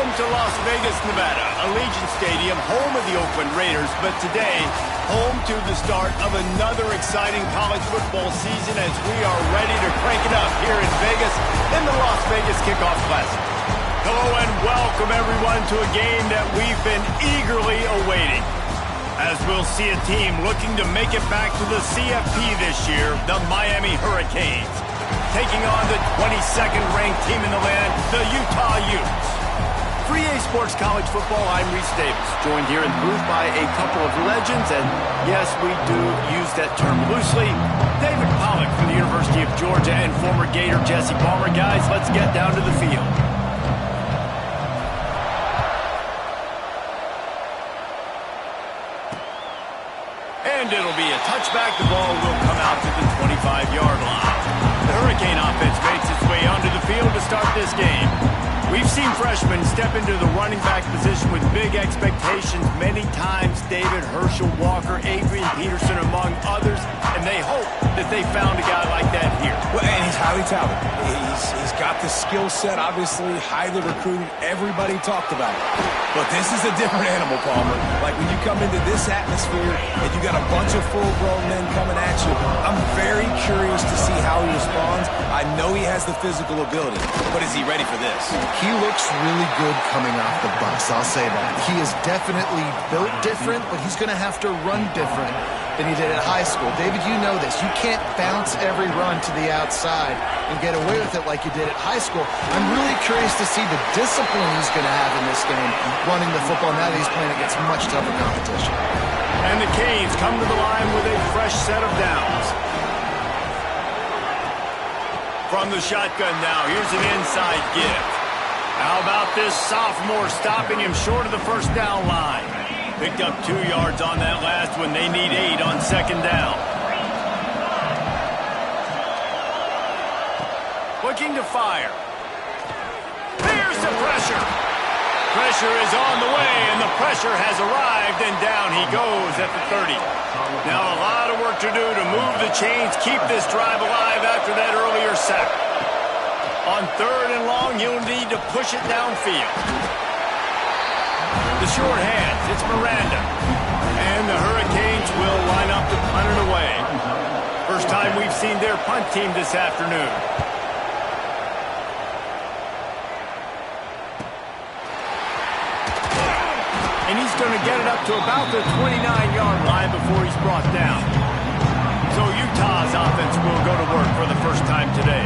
Welcome to Las Vegas, Nevada, Allegiant Stadium, home of the Oakland Raiders, but today, home to the start of another exciting college football season as we are ready to crank it up here in Vegas in the Las Vegas Kickoff Classic. Hello and welcome everyone to a game that we've been eagerly awaiting. As we'll see a team looking to make it back to the CFP this year, the Miami Hurricanes, taking on the 22nd ranked team in the land, the Utah Utes. For EA Sports College Football, I'm Reese Davis, joined here in the booth by a couple of legends, and yes, we do use that term loosely. David Pollack from the University of Georgia and former Gator Jesse Palmer. Guys, let's get down to the field. And it'll be a touchback. The ball will come out to the 25-yard line. The Hurricane offense makes its way onto the field to start this game. We've seen freshmen step into the running back position with big expectations many times. David, Herschel Walker, Adrian Peterson, among others, and they hope that they found a guy like that here. Well, and he's highly talented. He's got the skill set, obviously, highly recruited. Everybody talked about it. But this is a different animal, Palmer. Like when you come into this atmosphere and you got a bunch of full-grown men coming at you, I'm very curious to see how he responds. I know he has the physical ability, but is he ready for this? He looks really good coming off the bus, I'll say that. He is definitely built different, but he's going to have to run different than he did at high school. David, you know this. You can't bounce every run to the outside and get away with it like you did at high school. I'm really curious to see the discipline he's going to have in this game, running the football now that he's playing against much tougher competition. And the Canes come to the line with a fresh set of downs. From the shotgun now, here's an inside give. How about this sophomore stopping him short of the first down line? Picked up 2 yards on that last one. They need 8 on second down. Looking to fire. There's the pressure. Pressure is on the way, and the pressure has arrived, and down he goes at the 30. Now a lot of work to do to move the chains, keep this drive alive after that earlier sack. On 3rd and long, he'll need to push it downfield. The short hands, it's Miranda. And the Hurricanes will line up to punt it away. First time we've seen their punt team this afternoon. And he's going to get it up to about the 29-yard line before he's brought down. So Utah's offense will go to work for the first time today.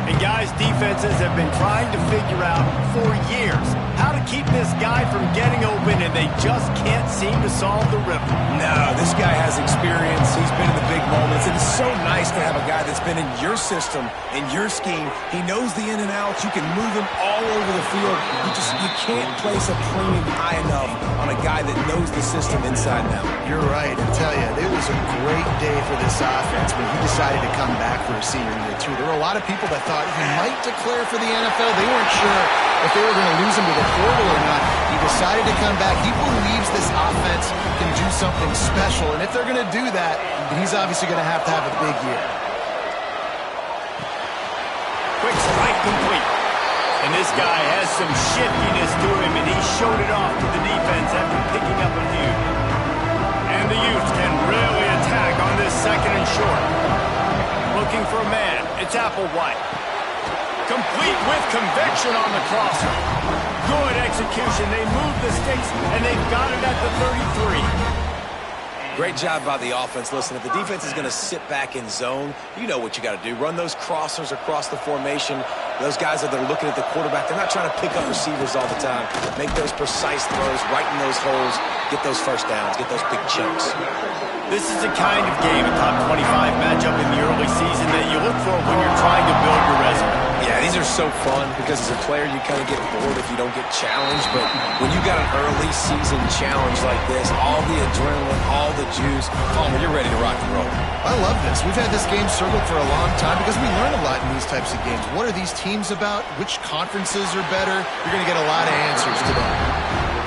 And guys, defenses have been trying to figure out for years how to keep this guy from getting open, and they just can't seem to solve the rhythm. No, this guy has experience. He's been in the big moments. And it's so nice to have a guy that's been in your system, in your scheme. He knows the in and outs. You can move him all over the field. You can't place a premium high enough on a guy that knows the system inside and out. You're right. I tell you, it was a great day for this offense when he decided to come back for a senior year, too. There were a lot of people that thought he might declare for the NFL. They weren't sure if they were going to lose him to the portal or not. He decided to come back. He believes this offense can do something special, and if they're going to do that, then he's obviously going to have a big year. Quick strike complete. And this guy has some shiftiness to him, and he showed it off to the defense after picking up a few. And the Utes can really attack on this 2nd and short. Looking for a man. It's Applewhite. Complete with conviction on the crosser. Good execution. They move the sticks, and they've got it at the 33. Great job by the offense. Listen, if the defense is going to sit back in zone, you know what you got to do. Run those crossers across the formation. Those guys that are looking at the quarterback, they're not trying to pick up receivers all the time. Make those precise throws, right in those holes, get those first downs, get those big chunks. This is the kind of game, a top 25 matchup in the early season, that you look for when you're trying to build your resume. Yeah, these are so fun because as a player, you kind of get bored if you don't get challenged. But when you got an early season challenge like this, all the adrenaline, all the juice, Palmer, you're ready to rock and roll. I love this. We've had this game circled for a long time because we learn a lot in these types of games. What are these teams about? Which conferences are better? You're going to get a lot of answers today.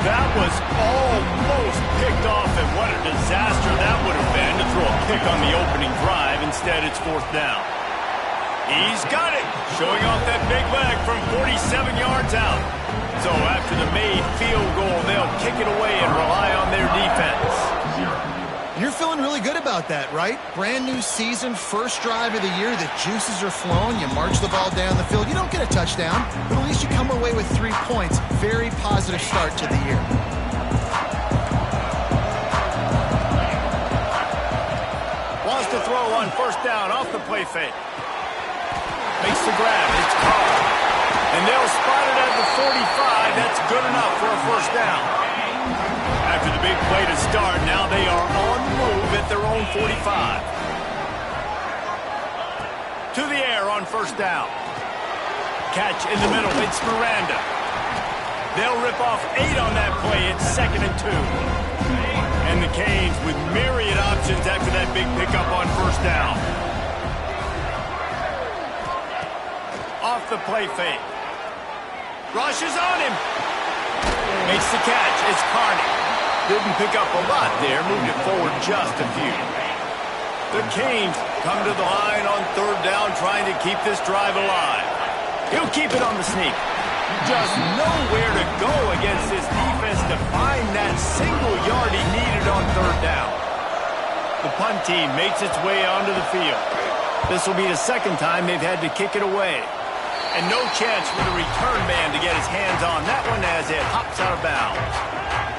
That was almost picked off, and what a disaster that would have been to throw a pick on the opening drive. Instead, it's 4th down. He's got it, showing off that big leg from 47 yards out. So after the made field goal, they'll kick it away and rely on their defense. You're feeling really good about that, right? Brand new season, first drive of the year, the juices are flowing, you march the ball down the field. You don't get a touchdown, but at least you come away with 3 points. Very positive start to the year. Wants to throw on first down off the play fake. Makes the grab, it's caught. And they'll spot it at the 45. That's good enough for a first down. After the big play to start, now they are on the move at their own 45. To the air on first down. Catch in the middle, it's Miranda. They'll rip off 8 on that play. It's 2nd and 2. And the Canes with myriad options after that big pickup on first down. Off the play fake. Rushes on him. Makes the catch. It's Carney. Didn't pick up a lot there. Moved it forward just a few. The Canes come to the line on third down, trying to keep this drive alive. He'll keep it on the sneak. Just nowhere to go against this defense to find that single yard he needed on third down. The punt team makes its way onto the field. This will be the second time they've had to kick it away. And no chance for the return man to get his hands on that one as it hops out of bounds.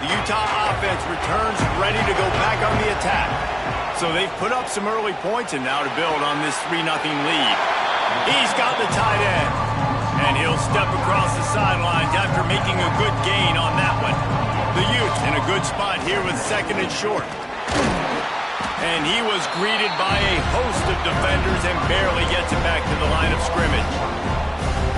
The Utah offense returns ready to go back on the attack. So they've put up some early points and now to build on this 3-0 lead. He's got the tight end. And he'll step across the sidelines after making a good gain on that one. The Utes in a good spot here with 2nd and short. And he was greeted by a host of defenders and barely gets it back to the line of scrimmage.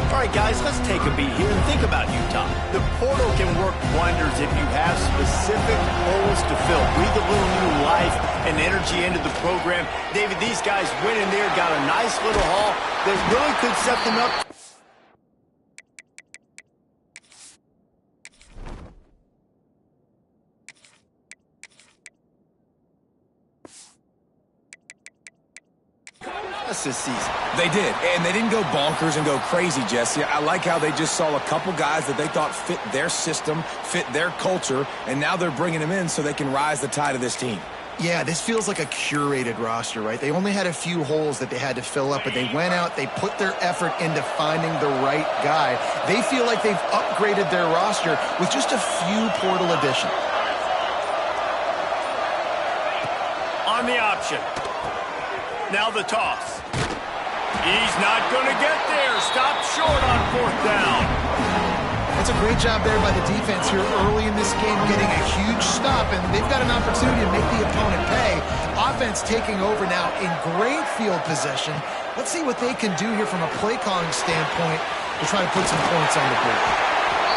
All right, guys, let's take a beat here and think about Utah. The portal can work wonders if you have specific holes to fill. Breathe a little new life and energy into the program. David, these guys went in there, got a nice little haul that really could set them up. This season. They did, and they didn't go bonkers and go crazy, Jesse. I like how they just saw a couple guys that they thought fit their system, fit their culture, and now they're bringing them in so they can rise the tide of this team. Yeah, this feels like a curated roster, right? They only had a few holes that they had to fill up, but they went out, they put their effort into finding the right guy. They feel like they've upgraded their roster with just a few portal additions. On the option. Now the toss. He's not going to get there. Stopped short on fourth down. That's a great job there by the defense here early in this game, getting a huge stop, and they've got an opportunity to make the opponent pay. Offense taking over now in great field position. Let's see what they can do here from a play calling standpoint to try to put some points on the board.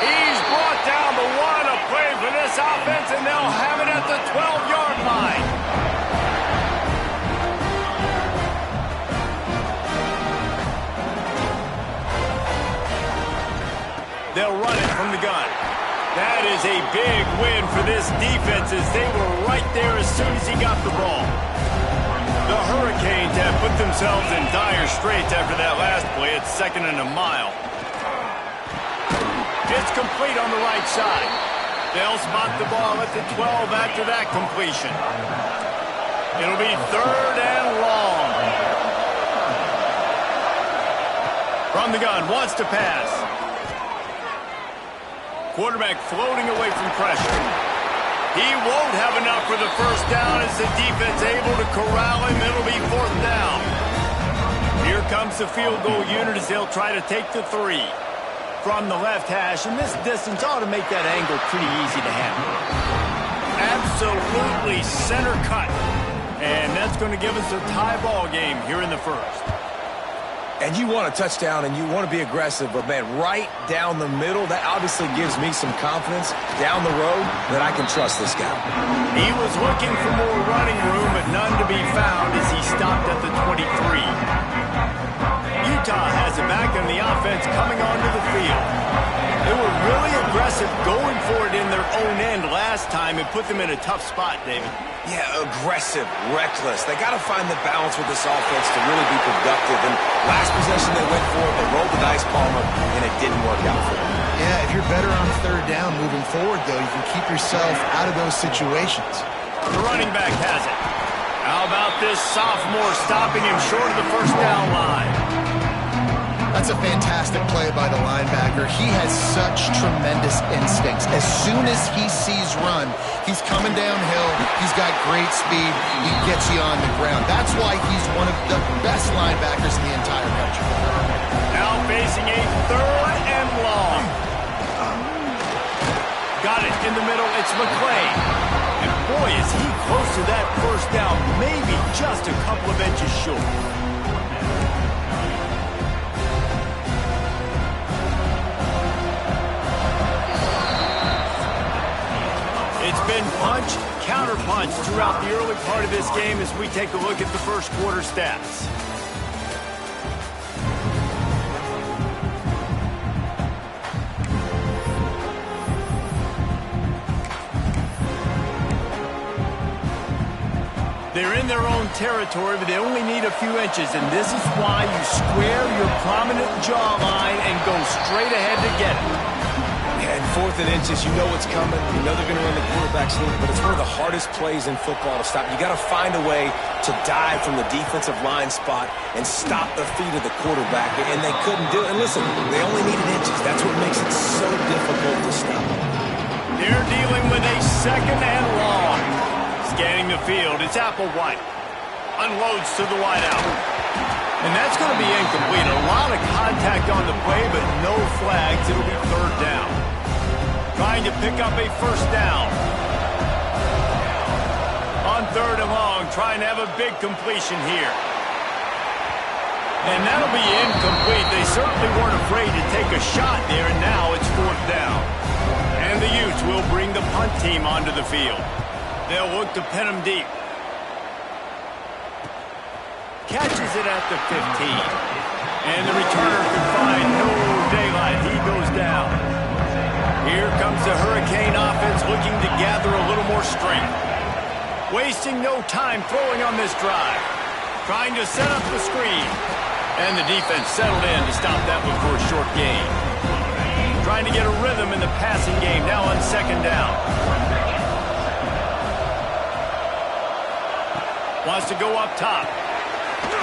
He's brought down the one, a play for this offense, and they'll have it at the 12-yard line. They'll run it from the gun. That is a big win for this defense as they were right there as soon as he got the ball. The Hurricanes have put themselves in dire straits after that last play. It's 2nd and a mile. It's complete on the right side. They'll spot the ball at the 12 after that completion. It'll be 3rd and long. From the gun, wants to pass. Quarterback floating away from pressure. He won't have enough for the first down as the defense able to corral him. It'll be 4th down. Here comes the field goal unit as they'll try to take the 3. From the left hash, and this distance ought to make that angle pretty easy to handle. Absolutely center cut. And that's going to give us a tie ball game here in the first. And you want a touchdown and you want to be aggressive, but, man, right down the middle, that obviously gives me some confidence down the road that I can trust this guy. He was looking for more running room, but none to be found as he stopped at the 23. Utah has it back on the offense coming onto the field. They were really aggressive going for it in their own end last time and put them in a tough spot, David. Yeah, aggressive, reckless. They got to find the balance with this offense to really be productive. And last possession they went for it, they rolled the dice, Palmer, and it didn't work out for them. Yeah, if you're better on third down moving forward, though, you can keep yourself out of those situations. The running back has it. How about this sophomore stopping him short of the first down line? That's a fantastic play by the linebacker. He has such tremendous instincts. As soon as he sees run, he's coming downhill. He's got great speed. He gets you on the ground. That's why he's one of the best linebackers in the entire country. Now facing a third and long. Got it in the middle. It's McClain. And boy, is he close to that first down. Maybe just a couple of inches short. It's been punch, counter-punch throughout the early part of this game as we take a look at the first quarter stats. They're in their own territory, but they only need a few inches, and this is why you square your prominent jawline and go straight ahead to get it. Yeah, in 4th and inches, you know what's coming. You know they're going to run the quarterback sneak, but it's one of the hardest plays in football to stop. You got to find a way to dive from the defensive line spot and stop the feet of the quarterback, and they couldn't do it. And listen, they only needed inches. That's what makes it so difficult to stop. They're dealing with a second and long. Scanning the field, it's Applewhite. Unloads to the wideout. And that's going to be incomplete. A lot of contact on the play, but no flags. It'll be third down. Trying to pick up a first down. On third and long, trying to have a big completion here. And that'll be incomplete. They certainly weren't afraid to take a shot there, and now it's fourth down. And the Utes will bring the punt team onto the field. They'll look to pin him deep. Catches it at the 15. And the returner can find no daylight. He goes down. Here comes the Hurricane offense looking to gather a little more strength. Wasting no time throwing on this drive. Trying to set up the screen. And the defense settled in to stop that one for a short gain. Trying to get a rhythm in the passing game now on second down. Wants to go up top.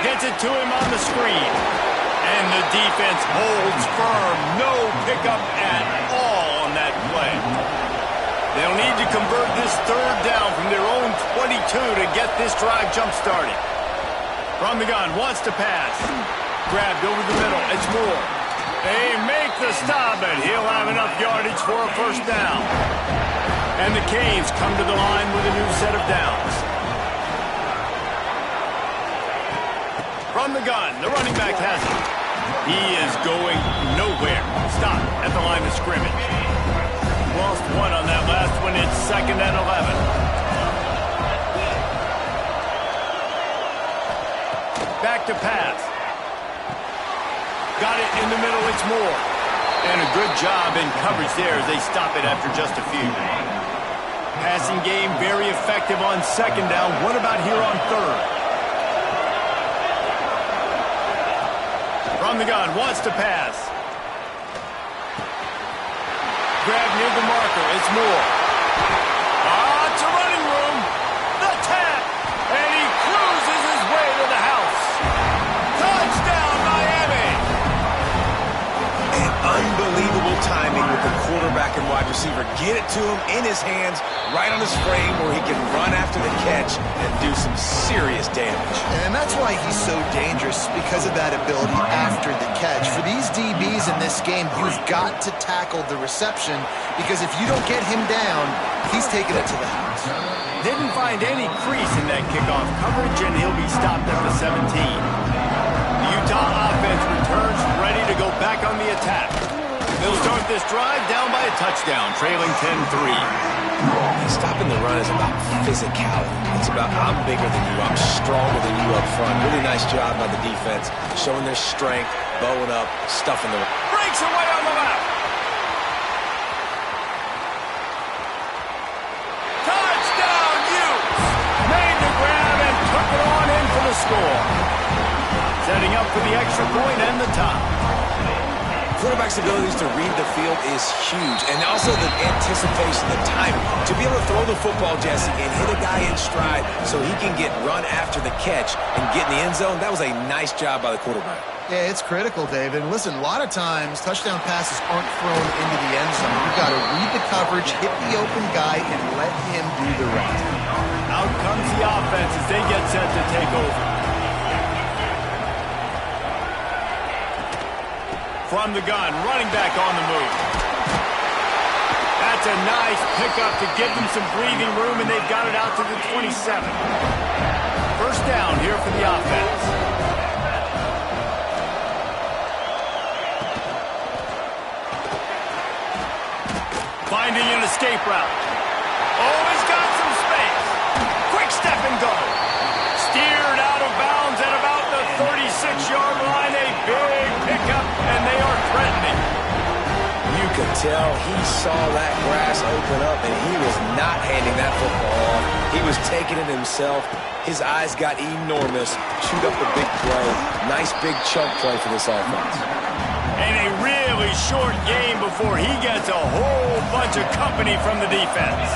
Gets it to him on the screen. And the defense holds firm. No pickup at all on that play. They'll need to convert this third down from their own 22 to get this drive jump-started. From the gun, wants to pass. Grabbed over the middle. It's Moore. They make the stop, and he'll have enough yardage for a first down. And the Canes come to the line with a new set of downs. From the gun, the running back has it. He is going nowhere. Stop at the line of scrimmage. Lost one on that last one. It's second and 11. Back to pass. Got it in the middle. It's Moore. And a good job in coverage there as they stop it after just a few. Passing game very effective on second down. What about here on third? From the gun, wants to pass. Grab near the marker, it's Moore. It's a running room. The tap, and he cruises his way to the house. Touchdown, Miami! And unbelievable timing with the quarterback and wide receiver. Get it to him in his hands, right on his frame where he can run after the catch and do some serious damage. And that's why he's so dangerous, because of that ability after the catch. For these DBs in this game, you've got to tackle the reception, because if you don't get him down, he's taking it to the house. Didn't find any crease in that kickoff coverage, and he'll be stopped at the 17. The Utah offense returns ready to go back on the attack. They'll start this drive down by a touchdown, trailing 10-3. Stopping the run is about physicality. It's about I'm bigger than you, I'm stronger than you up front. Really nice job by the defense, showing their strength, bowing up, stuffing the run. Breaks away on the left. Touchdown, Utes! Made the grab and took it on in for the score. Setting up for the extra point and the tie. Quarterback's abilities to read the field is huge, and also the anticipation, the timing. To be able to throw the football, Jesse, and hit a guy in stride so he can get run after the catch and get in the end zone, that was a nice job by the quarterback. Yeah, it's critical, David. And listen, a lot of times touchdown passes aren't thrown into the end zone. You've got to read the coverage, hit the open guy, and let him do the rest. Out comes the offense as they get set to take over. From the gun, running back on the move. That's a nice pickup to give them some breathing room, and they've got it out to the 27. First down here for the offense. Finding an escape route. Oh, he's got some space. Quick step and go. Steered out of bounds at about the 36-yard line. A big pickup, and they are threatening. You could tell he saw that grass open up, and he was not handing that football off. He was taking it himself. His eyes got enormous. Chewed up a big play. Nice big chunk play for this offense. And a really short game before he gets a whole bunch of company from the defense.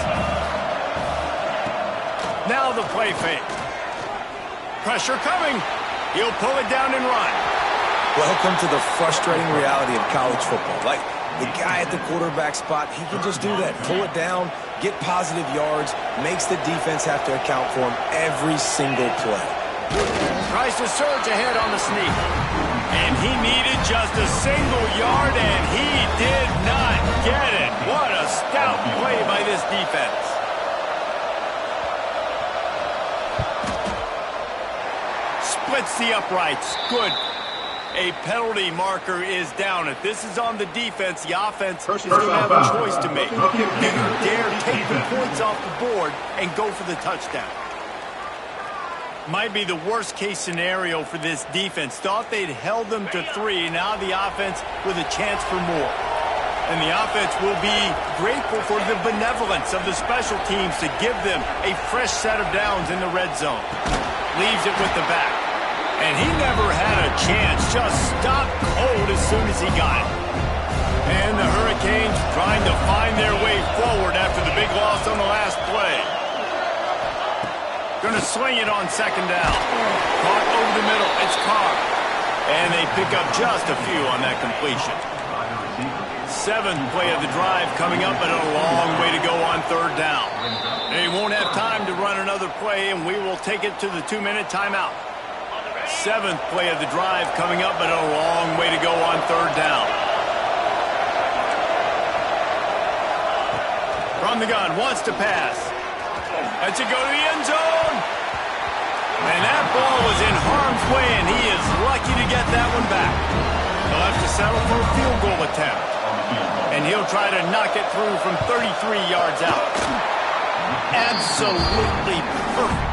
Now the play fake. Pressure coming. He'll pull it down and run. Welcome to the frustrating reality of college football. Like, the guy at the quarterback spot, he can just do that. Pull it down, get positive yards, makes the defense have to account for him every single play. Tries to surge ahead on the sneak. And he needed just a single yard, and he did not get it. What a stout play by this defense. Splits the uprights. Good. A penalty marker is down. If this is on the defense, the offense is going to have a choice to make. Do you dare take the points off the board and go for the touchdown? Might be the worst-case scenario for this defense. Thought they'd held them to 3. Now the offense with a chance for more. And the offense will be grateful for the benevolence of the special teams to give them a fresh set of downs in the red zone. Leaves it with the back. And he never had a chance. Just stopped cold as soon as he got it. And the Hurricanes trying to find their way forward after the big loss on the last play. Going to swing it on second down. Caught over the middle. It's Carr. And they pick up just a few on that completion. 7th play of the drive coming up, but a long way to go on third down. They won't have time to run another play, and we will take it to the 2-minute timeout. 7th play of the drive coming up, but a long way to go on third down. From the gun, wants to pass. Lets it go to the end zone. And that ball was in harm's way, and he is lucky to get that one back. He'll have to settle for a field goal attempt. And he'll try to knock it through from 33 yards out. Absolutely perfect.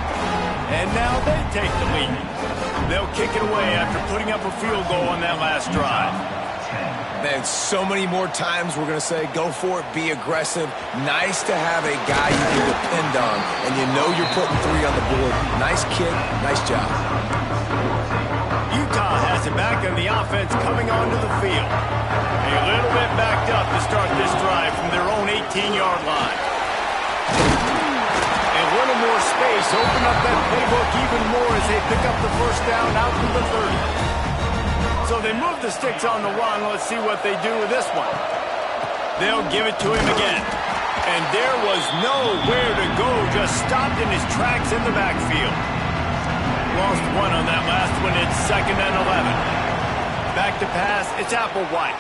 And now they take the lead. They'll kick it away after putting up a field goal on that last drive. Man, so many more times we're going to say, go for it, be aggressive. Nice to have a guy you can depend on, and you know you're putting 3 on the board. Nice kick, nice job. Utah has it back on the offense coming onto the field. A little bit backed up to start this drive from their own 18-yard line. A little more space, open up that playbook even more as they pick up the first down out to the 30. So they move the sticks on the run. Let's see what they do with this one. They'll give it to him again. And there was nowhere to go, just stopped in his tracks in the backfield. Lost 1 on that last one. It's 2nd and 11. Back to pass. It's Applewhite.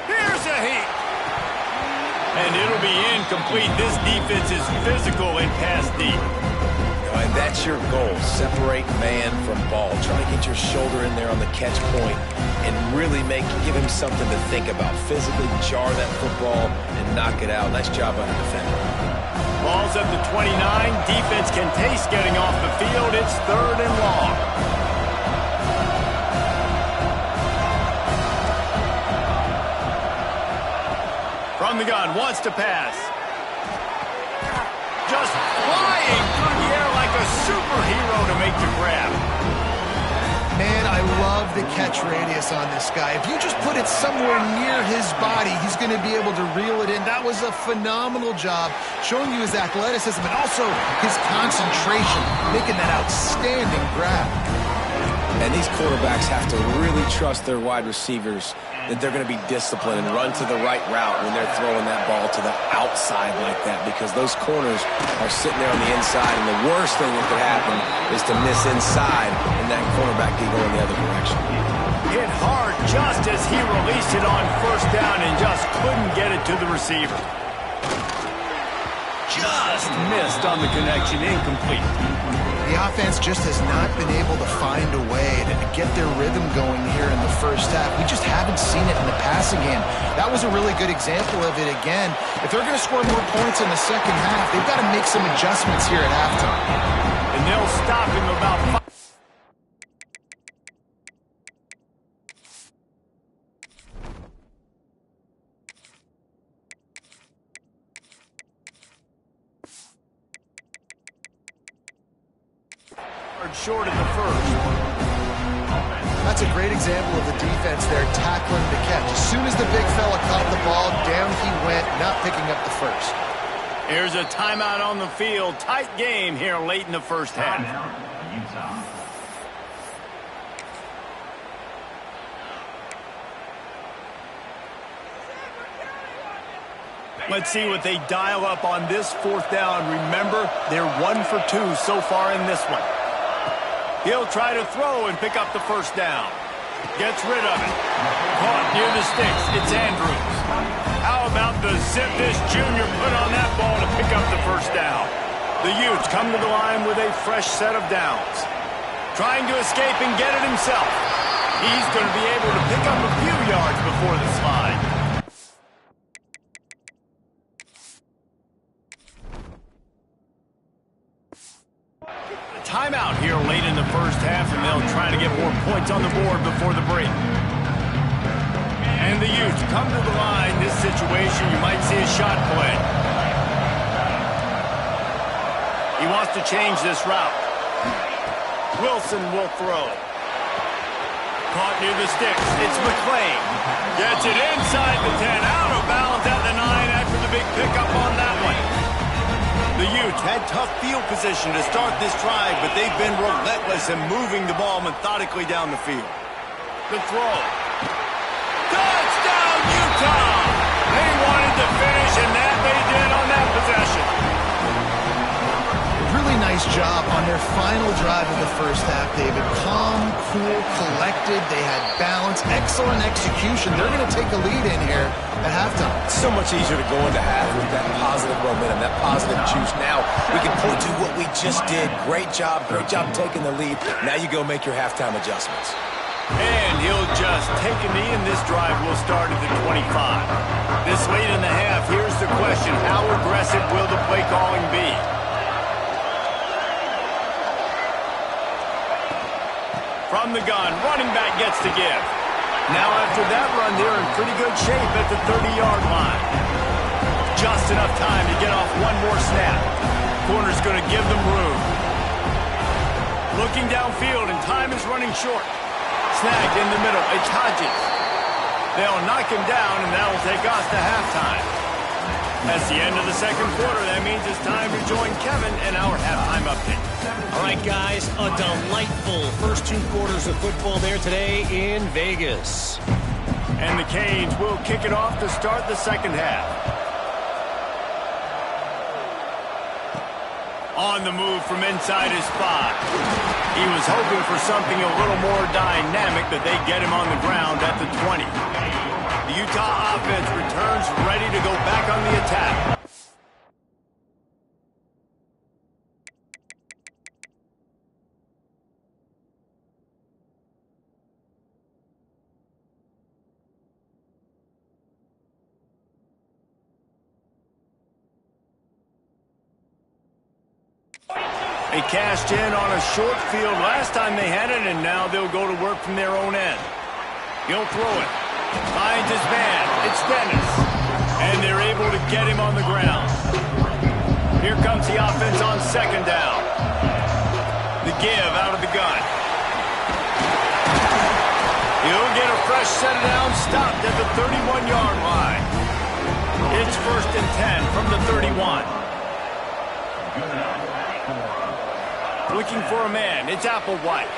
Here's a heat. And it'll be incomplete. This defense is physical and pass deep. Right, that's your goal. Separate man from ball. Try to get your shoulder in there on the catch point and really give him something to think about. Physically jar that football and knock it out. Nice job on the defender. Ball's at the 29. Defense can taste getting off the field. It's 3rd and long. From the gun, wants to pass. Just flying through the air like a superhero to make the grab. Man, I love the catch radius on this guy. If you just put it somewhere near his body, he's going to be able to reel it in. That was a phenomenal job, showing you his athleticism and also his concentration, making that outstanding grab. And these quarterbacks have to really trust their wide receivers that they're going to be disciplined and run to the right route when they're throwing that ball to the outside like that, because those corners are sitting there on the inside, and the worst thing that could happen is to miss inside and that cornerback can go in the other direction. Hit hard just as he released it on 1st down and just couldn't get it to the receiver. Just missed on the connection, incomplete. The offense just has not been able to find a way to get their rhythm going here in the 1st half. We just haven't seen it in the passing game. That was a really good example of it again. If they're going to score more points in the 2nd half, they've got to make some adjustments here at halftime. And they'll stop him about 5. Short in the 1st. That's a great example of the defense there tackling the catch. As soon as the big fella caught the ball, down he went, not picking up the 1st. Here's a timeout on the field. Tight game here late in the 1st half. Let's see what they dial up on this 4th down. Remember, they're 1 for 2 so far in this one. He'll try to throw and pick up the 1st down. Gets rid of it. Caught near the sticks. It's Andrews. How about the zip this junior put on that ball to pick up the 1st down? The Utes come to the line with a fresh set of downs. Trying to escape and get it himself. He's going to be able to pick up a few yards before the slide. Timeout here late in the 1st half, and they'll try to get more points on the board before the break. And the Utes come to the line. This situation, you might see a shot play. He wants to change this route. Wilson will throw. Caught near the sticks. It's McClain. Gets it inside the 10. Out of bounds at the 9 after the big pickup on that one. The Utes had tough field position to start this drive, but they've been relentless in moving the ball methodically down the field. The throw. Touchdown, Utah! They wanted to finish, and that they did on that possession. Really nice job on their final drive of the 1st half, David. Calm, cool, collected. They had balance, excellent execution. They're going to take a lead in here at halftime. It's so much easier to go into half with that positive momentum, that positive juice. Now we can point to what we just did. Great job taking the lead. Now you go make your halftime adjustments. And he'll just take a knee, and this drive will start at the 25. This late in the half, here's the question. How aggressive will the play calling be? From the gun, running back gets to give. Now after that run, they're in pretty good shape at the 30-yard line. Just enough time to get off one more snap. Corner's going to give them room. Looking downfield, and time is running short. Snagged in the middle. It's Hodges. They'll knock him down, and that'll take us to halftime. That's the end of the 2nd quarter. That means it's time to join Kevin in our halftime update. All right, guys, a delightful first 2 quarters of football there today in Vegas. And the Canes will kick it off to start the 2nd half. On the move from inside his spot. He was hoping for something a little more dynamic, but they get him on the ground at the 20. The Utah offense returns ready to go back on the attack. They cashed in on a short field last time they had it, and now they'll go to work from their own end. He'll throw it. Finds his man. It's Dennis. And they're able to get him on the ground. Here comes the offense on second down. The give out of the gun. He'll get a fresh set of downs stopped at the 31-yard line. It's 1st and 10 from the 31. Looking for a man. It's Applewhite.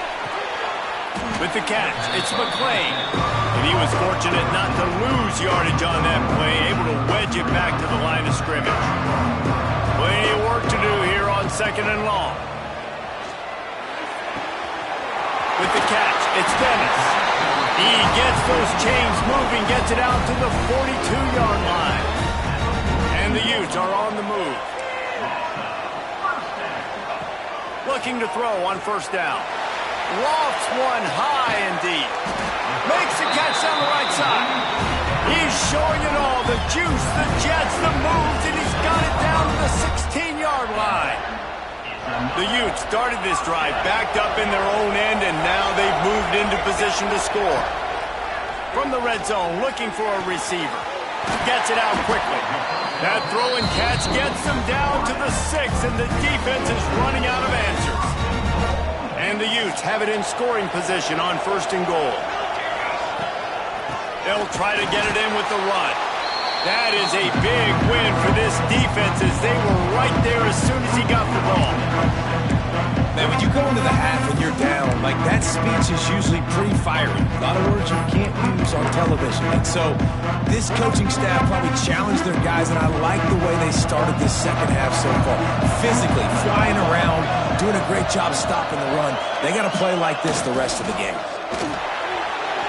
With the catch, it's McClain. And he was fortunate not to lose yardage on that play, able to wedge it back to the line of scrimmage. Plenty of work to do here on 2nd and long. With the catch, it's Dennis. He gets those chains moving, gets it out to the 42-yard line. And the Utes are on the move. Looking to throw on 1st down. Lofts one high and deep. Makes the catch down the right side. He's showing it all. The juice, the jets, the moves, and he's got it down to the 16-yard line. The Utes started this drive backed up in their own end, and now they've moved into position to score. From the red zone, looking for a receiver. Gets it out quickly. That throw and catch gets them down to the 6, and the defense is running out of answers. And the Utes have it in scoring position on 1st and goal. They'll try to get it in with the run. That is a big win for this defense as they were right there as soon as he got the ball. Man, when you go into the half and you're down, like that speech is usually pretty fiery. A lot of words you can't use on television. And so this coaching staff probably challenged their guys, and I like the way they started this second half so far. Physically, flying around, doing a great job stopping the run. They got to play like this the rest of the game.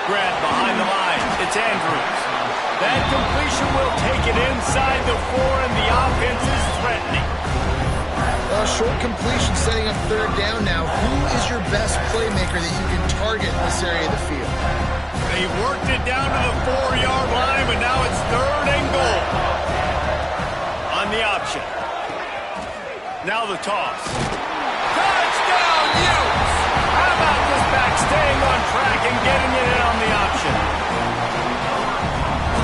Grab behind the line. It's Andrews. That completion will take it inside the 4, and the offense is threatening. Short completion setting up 3rd down now. Who is your best playmaker that you can target in this area of the field? They worked it down to the 4-yard line, but now it's 3rd and goal. On the option. Now the toss. Touchdown, Utes! How about this back staying on track and getting it in on the option?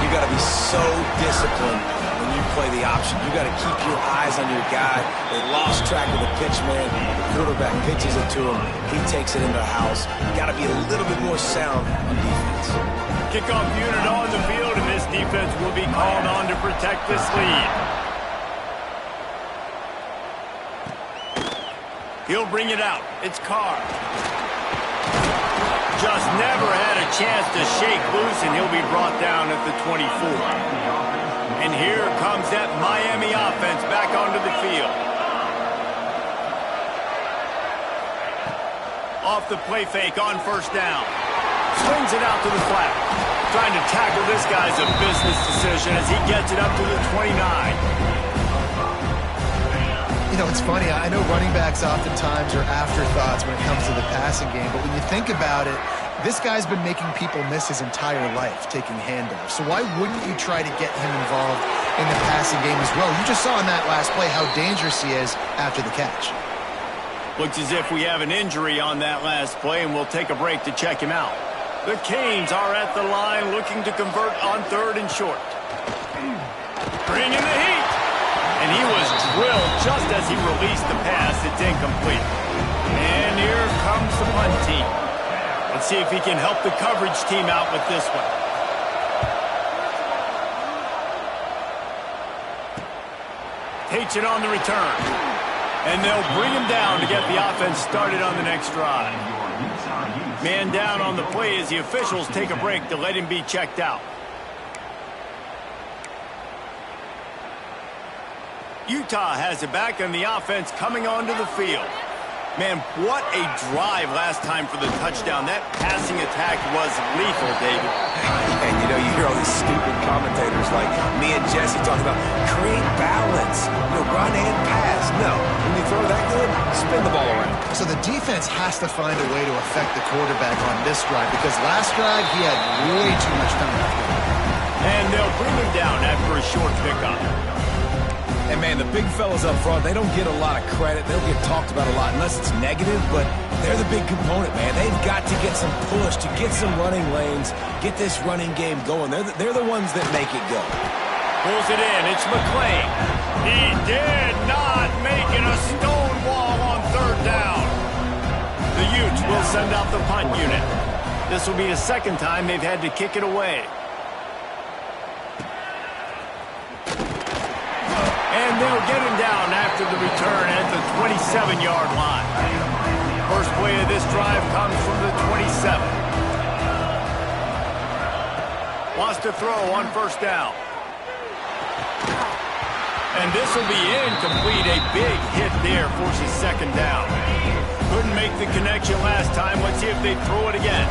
You got to be so disciplined when you play the option. You got to keep your eyes on your guy. They lost track of the pitch, man. The quarterback pitches it to him. He takes it into the house. You got to be a little bit more sound on defense. Kickoff unit on the field, and this defense will be called on to protect this lead. He'll bring it out. It's Carr. Just never had a chance to shake loose, and he'll be brought down at the 24. And here comes that Miami offense back onto the field. Off the play fake on 1st down. Swings it out to the flat. Trying to tackle this guy's a business decision as he gets it up to the 29. You know, it's funny. I know running backs oftentimes are afterthoughts when it comes to the passing game, but when you think about it, this guy's been making people miss his entire life taking handoffs. So why wouldn't you try to get him involved in the passing game as well? You just saw in that last play how dangerous he is after the catch. Looks as if we have an injury on that last play, and we'll take a break to check him out. The Canes are at the line looking to convert on 3rd and short. Bringing the heat. And he was drilled just as he released the pass. It's incomplete. And here comes the punt team. Let's see if he can help the coverage team out with this one. Takes it on the return. And they'll bring him down to get the offense started on the next drive. Man down on the play as the officials take a break to let him be checked out. Utah has it back on the offense coming onto the field. Man, what a drive last time for the touchdown. That passing attack was lethal, David. And you know, you hear all these stupid commentators like me and Jesse talking about create balance, run and pass. No, when you throw that good, spin the ball around. So the defense has to find a way to affect the quarterback on this drive because last drive he had way too much time. And they'll bring him down after a short pickup. And, man, the big fellas up front, they don't get a lot of credit. They don't get talked about a lot unless it's negative, but they're the big component, man. They've got to get some push, to get some running lanes, get this running game going. They're the ones that make it go. Pulls it in. It's McClain. He did not make it a stone wall on third down. The Utes will send out the punt unit. This will be the second time they've had to kick it away. And they'll get him down after the return at the 27-yard line. First play of this drive comes from the 27. Wants to throw on first down. And this will be incomplete. A big hit there forces second down. Couldn't make the connection last time. Let's see if they throw it again.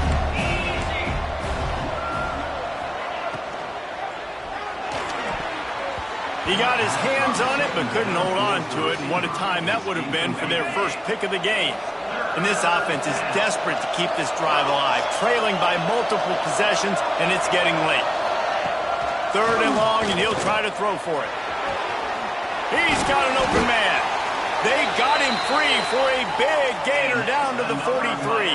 He got his hands on it, but couldn't hold on to it. And what a time that would have been for their first pick of the game. And this offense is desperate to keep this drive alive, trailing by multiple possessions, and it's getting late. Third and long, and he'll try to throw for it. He's got an open man. They got him free for a big gainer down to the 43.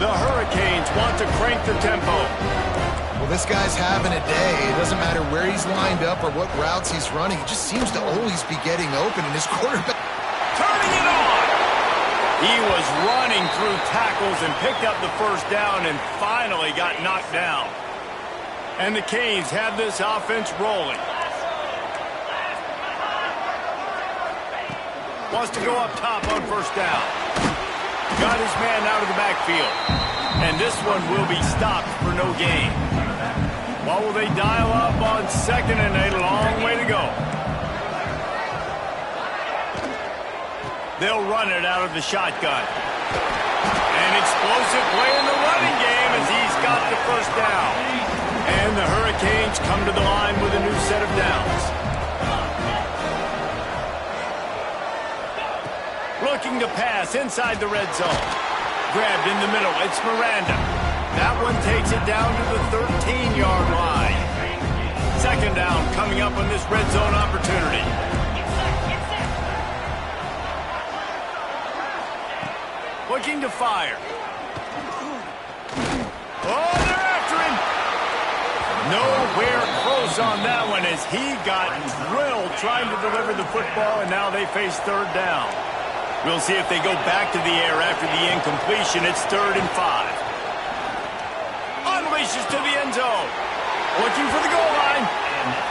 The Hurricanes want to crank the tempo. Well, this guy's having a day. It doesn't matter where he's lined up or what routes he's running. He just seems to always be getting open, and his quarterback... Turning it on! He was running through tackles and picked up the first down and finally got knocked down. And the Canes have this offense rolling. Wants to go up top on first down. Got his man out of the backfield. And this one will be stopped for no gain. What will they dial up on second and a long way to go? They'll run it out of the shotgun. An explosive play in the running game as he's got the first down. And the Hurricanes come to the line with a new set of downs. Looking to pass inside the red zone. Grabbed in the middle. It's Miranda. That one takes it down to the 13-yard line. Second down coming up on this red zone opportunity. Looking to fire. Oh, they're after him. Nowhere close on that one as he got drilled trying to deliver the football, and now they face third down. We'll see if they go back to the air after the incompletion. It's 3rd and 5. Unleashes to the end zone. Looking for the goal line.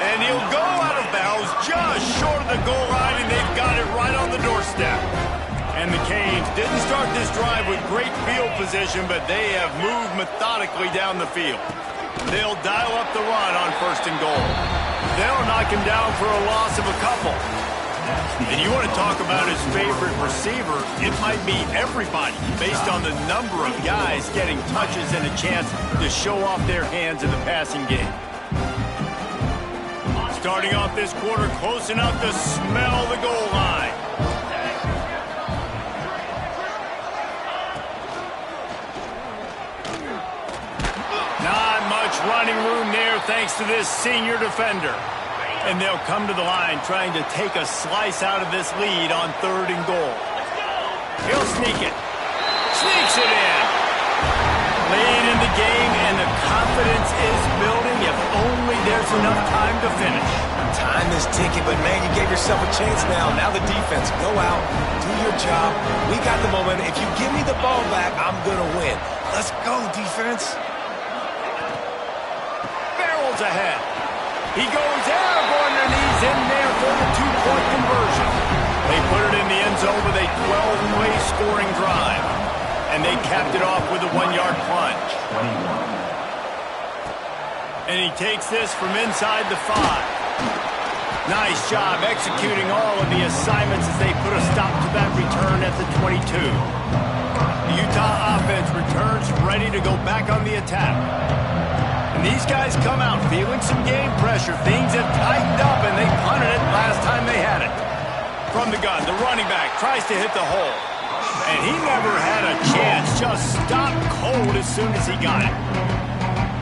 And he'll go out of bounds just short of the goal line, and they've got it right on the doorstep. And the Canes didn't start this drive with great field position, but they have moved methodically down the field. They'll dial up the run on 1st and goal. They'll knock him down for a loss of a couple. And you want to talk about his favorite receiver, it might be everybody based on the number of guys getting touches and a chance to show off their hands in the passing game. Starting off this quarter close enough to smell the goal line. Not much running room there thanks to this senior defender. And they'll come to the line trying to take a slice out of this lead on 3rd and goal. He'll sneak it. Sneaks it in. Late in the game, and the confidence is building if only there's enough time to finish. Time is ticking, but, man, you gave yourself a chance now. Now the defense, go out, do your job. We got the momentum. If you give me the ball back, I'm going to win. Let's go, defense. Barrels ahead. He goes airborne, and he's in there for the 2-point conversion. They put it in the end zone with a 12-play scoring drive. And they capped it off with a 1-yard plunge. And he takes this from inside the 5. Nice job executing all of the assignments as they put a stop to that return at the 22. The Utah offense returns ready to go back on the attack. And these guys come out feeling some game pressure. Things have tightened up, and they punted it last time they had it. From the gun, the running back tries to hit the hole. And he never had a chance. Just stopped cold as soon as he got it.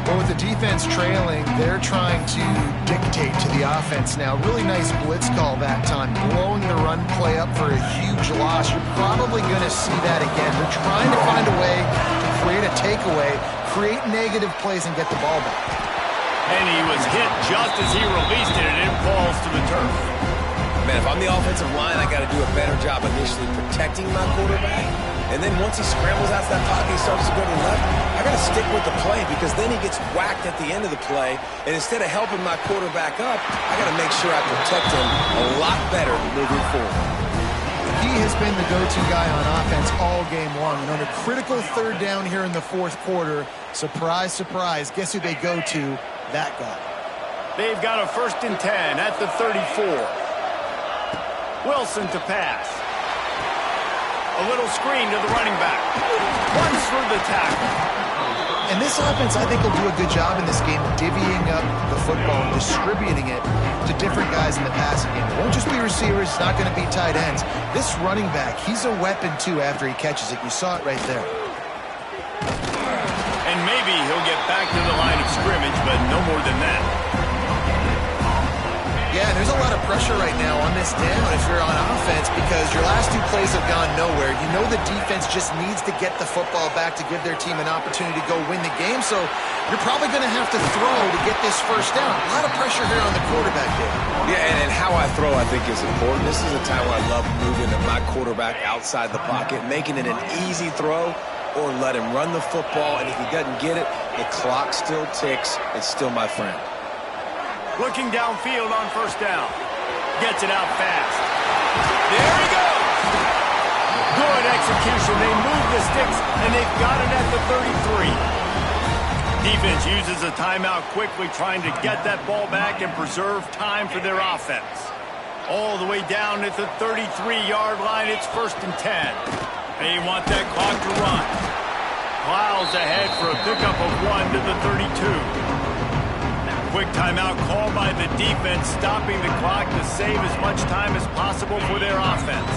Well, with the defense trailing, they're trying to dictate to the offense now. Really nice blitz call that time, blowing the run play up for a huge loss. You're probably going to see that again. They're trying to find a way to create a takeaway, create negative plays, and get the ball back. And he was hit just as he released it, and it falls to the turf. Man, if I'm the offensive line, I got to do a better job initially protecting my quarterback. And then once he scrambles out of that pocket, he starts to go to the left, I got to stick with the play because then he gets whacked at the end of the play. And instead of helping my quarterback up, I got to make sure I protect him a lot better moving forward. He has been the go-to guy on offense all game long. And on a critical third down here in the fourth quarter, surprise, surprise, guess who they go to? That guy. They've got a 1st and 10 at the 34. Wilson to pass. A little screen to the running back. Runs for the tackle. And this offense, I think, will do a good job in this game divvying up the football and distributing it to different guys in the passing game. It won't just be receivers. It's not going to be tight ends. This running back, he's a weapon, too, after he catches it. You saw it right there. And maybe he'll get back to the line of scrimmage, but no more than that. Yeah, there's a lot of pressure right now on this down if you're on offense because your last 2 plays have gone nowhere. You know the defense just needs to get the football back to give their team an opportunity to go win the game, so you're probably going to have to throw to get this first down. A lot of pressure here on the quarterback here. Yeah, and how I throw, I think, is important. This is a time where I love moving my quarterback outside the pocket, making it an easy throw, or let him run the football, and if he doesn't get it, the clock still ticks. It's still my friend. Looking downfield on 1st down. Gets it out fast. There he goes! Good execution. They move the sticks, and they've got it at the 33. Defense uses a timeout quickly, trying to get that ball back and preserve time for their offense. All the way down at the 33-yard line, it's 1st and 10. They want that clock to run. Plows ahead for a pickup of 1 to the 32. Quick timeout called by the defense, stopping the clock to save as much time as possible for their offense.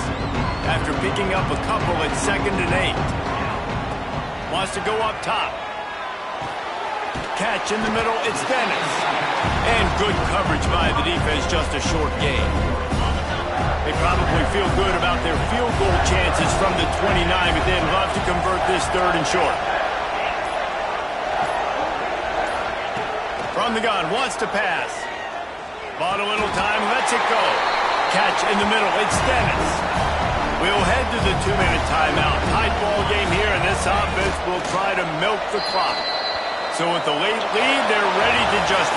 After picking up a couple at 2nd and 8. Wants to go up top. Catch in the middle, it's Dennis. And good coverage by the defense, just a short gain. They probably feel good about their field goal chances from the 29, but they'd love to convert this 3rd and short. From the gun, wants to pass. Bought a little time, lets it go. Catch in the middle, it's Dennis. We'll head to the 2-minute timeout. Tight ball game here, and this offense will try to milk the clock. So with the late lead, they're ready to just